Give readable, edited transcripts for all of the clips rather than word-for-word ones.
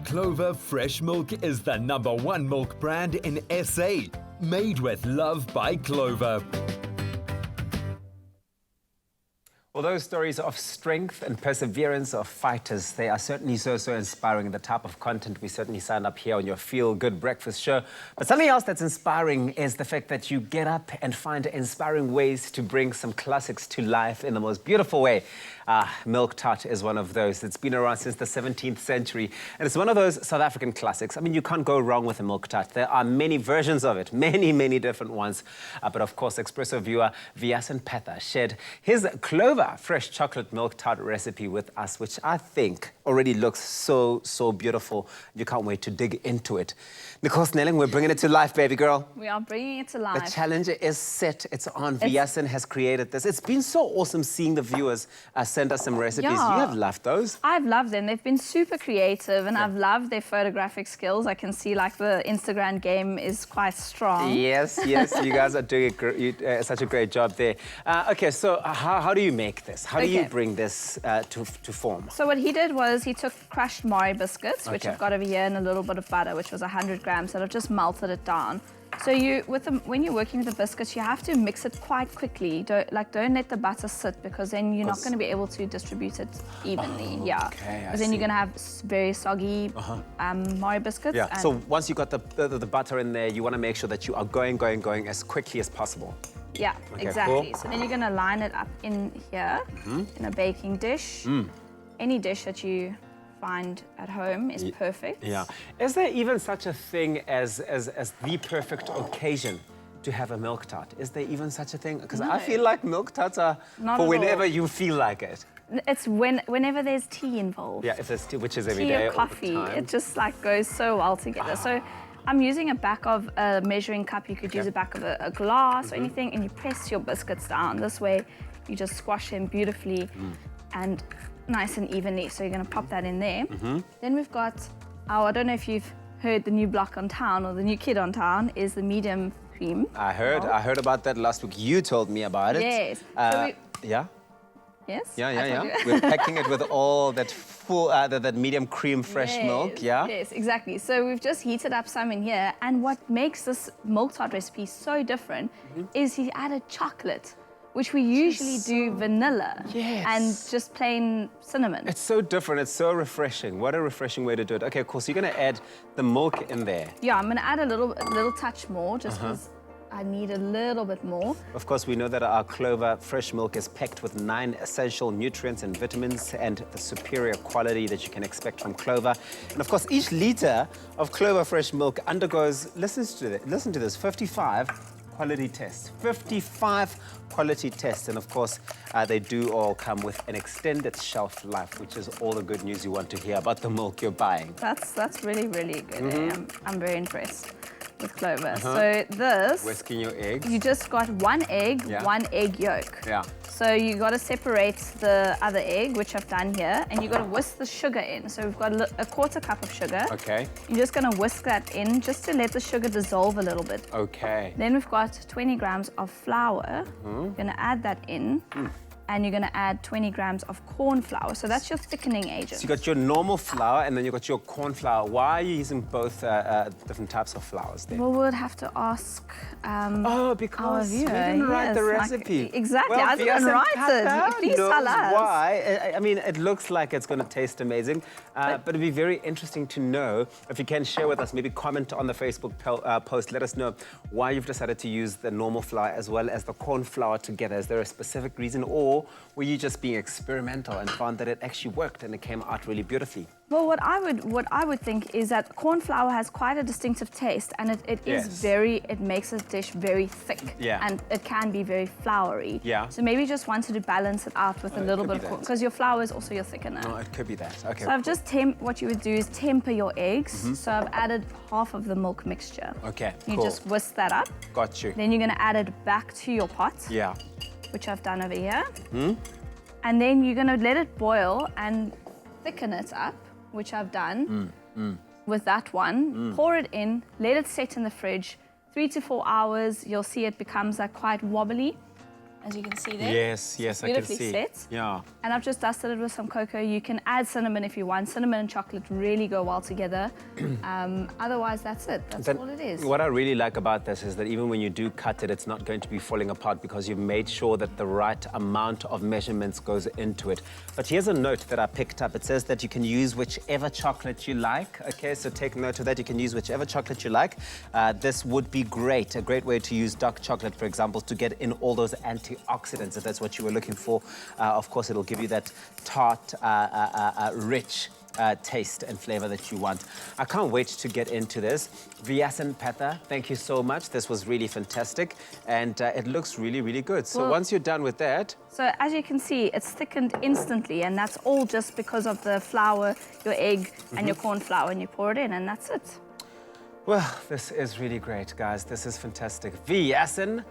Clover Fresh Milk is the #1 milk brand in SA. Made with love by Clover. Well, those stories of strength and perseverance of fighters, they are certainly so inspiring. The type of content we certainly sign up here on your Feel Good Breakfast show. But something else that's inspiring is the fact that you get up and find inspiring ways to bring some classics to life in the most beautiful way. Milk Tart is one of those. It's been around since the 17th century, and it's one of those South African classics. I mean, you can't go wrong with a Milk Tart. There are many versions of it, many different ones. But of course, Expresso viewer Viasen Pather shared his Clover Fresh Chocolate Milk Tart recipe with us, which I think already looks so beautiful. You can't wait to dig into it. Nicole, we're bringing it to life, baby girl. We are bringing it to life. The challenge is set. It's on. Viasen has created this. It's been so awesome seeing the viewers send us some recipes. Yeah. You have loved those. I've loved them. They've been super creative, and I've loved their photographic skills. I can see like the Instagram game is quite strong. Yes, you guys are doing such a great job there. Okay, so how do you make this? How do you bring this to form? So what he did was he took crushed Mari biscuits, which I've got over here, and a little bit of butter, which was 100 grams, so I've just melted it down. So when you're working with the biscuits, you have to mix it quite quickly. Don't let the butter sit, because then you're not going to be able to distribute it evenly. Okay, because then you're going to have very soggy Mari biscuits. Yeah. So once you got the butter in there, you want to make sure that you are going as quickly as possible. Yeah, exactly. Cool. So then you're going to line it up in here in a baking dish. Any dish that you find at home is perfect. Yeah. Is there even such a thing as the perfect occasion to have a milk tart? Is there even such a thing? Because I feel like milk tarts are for whenever you feel like it. It's whenever there's tea involved. Yeah, if there's tea, which is every tea day. Or coffee, it just like goes so well together. So I'm using a back of a measuring cup. You could use a back of a glass or anything, and you press your biscuits down. This way, you just squash them beautifully and nice and evenly. So you're going to pop that in there. Then we've got I don't know if you've heard the new block on town, or the new kid on town, is the medium cream. I heard about that last week. You told me about it. Yes. Yeah? Yes? Yeah. We're packing it with all that full, that medium cream fresh milk, yeah? Yes, exactly. So we've just heated up some in here, and what makes this milk tart recipe so different is he added chocolate, which we usually do vanilla and just plain cinnamon. It's so different. It's so refreshing. What a refreshing way to do it. Okay, cool. So you're going to add the milk in there. Yeah, I'm going to add a little touch more, just because I need a little bit more. Of course, we know that our Clover Fresh Milk is packed with 9 essential nutrients and vitamins, and the superior quality that you can expect from Clover. And of course, each liter of Clover Fresh Milk undergoes, listen to this, 55 quality tests. 55 quality tests. And of course, they do all come with an extended shelf life, which is all the good news you want to hear about the milk you're buying. That's really good. I'm very impressed with Clover. So this... Whisking your eggs. You just got 1 egg, 1 egg yolk. Yeah. So you got to separate the other egg, which I've done here, and you got to whisk the sugar in. So we've got a 1/4 cup of sugar. Okay. You're just going to whisk that in just to let the sugar dissolve a little bit. Okay. Then we've got 20 grams of flour. You're going to add that in. And you're going to add 20 grams of corn flour. So that's your thickening agent. So you got your normal flour, and then you got your corn flour. Why are you using both different types of flours there? Well, we'll have to ask because our we viewer. didn't write the recipe. Exactly, well, I didn't write it. Please tell us. Why? I mean, it looks like it's going to taste amazing, but it'd be very interesting to know if you can share with us, maybe comment on the Facebook post, let us know why you've decided to use the normal flour as well as the corn flour together. Is there a specific reason, or were you just being experimental and found that it actually worked and it came out really beautifully? Well, what I would think is that corn flour has quite a distinctive taste, and it makes a dish very thick, and it can be very floury. Yeah. So maybe just wanted to balance it out with a little bit of corn, because your flour is also your thickener. No, it could be that. Okay. So I've just what you would do is temper your eggs. So I've added half of the milk mixture. Okay. You just whisk that up. Got you. Then you're going to add it back to your pot. Yeah. Which I've done over here. And then you're going to let it boil and thicken it up, which I've done with that one. Pour it in, let it set in the fridge. 3 to 4 hours, you'll see it becomes like quite wobbly. as you can see there. Yes, yes, I can Beautifully see. set. Yeah. And I've just dusted it with some cocoa. You can add cinnamon if you want. Cinnamon and chocolate really go well together. Otherwise, that's it. That's all it is. What I really like about this is that even when you do cut it, it's not going to be falling apart because you've made sure that the right amount of measurements goes into it. But here's a note that I picked up. It says that you can use whichever chocolate you like. Okay, so take note of that. You can use whichever chocolate you like. This would be great. A great way to use dark chocolate, for example, to get in all those antioxidants, if that's what you were looking for. Of course, it'll give you that tart, rich taste and flavor that you want. I can't wait to get into this. Viasen Pather, thank you so much. This was really fantastic, and it looks really, really good. So Well, once you're done with that... So as you can see, it's thickened instantly, and that's all just because of the flour, your egg, and your corn flour, and you pour it in, and that's it. Well, this is really great, guys. This is fantastic. Viasen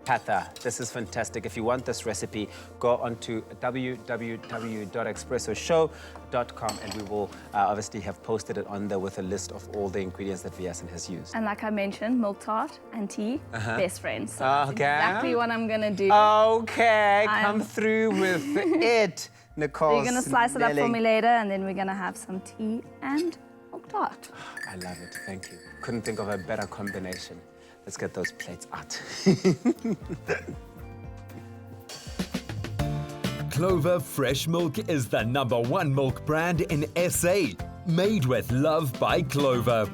Pather. This is fantastic. If you want this recipe, go onto www.expressoshow.com, and we will obviously have posted it on there with a list of all the ingredients that Viasen has used. And like I mentioned, milk tart and tea, best friends. So that's Okay. exactly what I'm gonna do. Okay, come through with it, Nicole. So you're gonna slice it up for Snelling. me later, and then we're gonna have some tea and milk tart. I love it. Thank you. Couldn't think of a better combination. Let's get those plates out. Clover Fresh Milk is the #1 milk brand in SA. Made with love by Clover.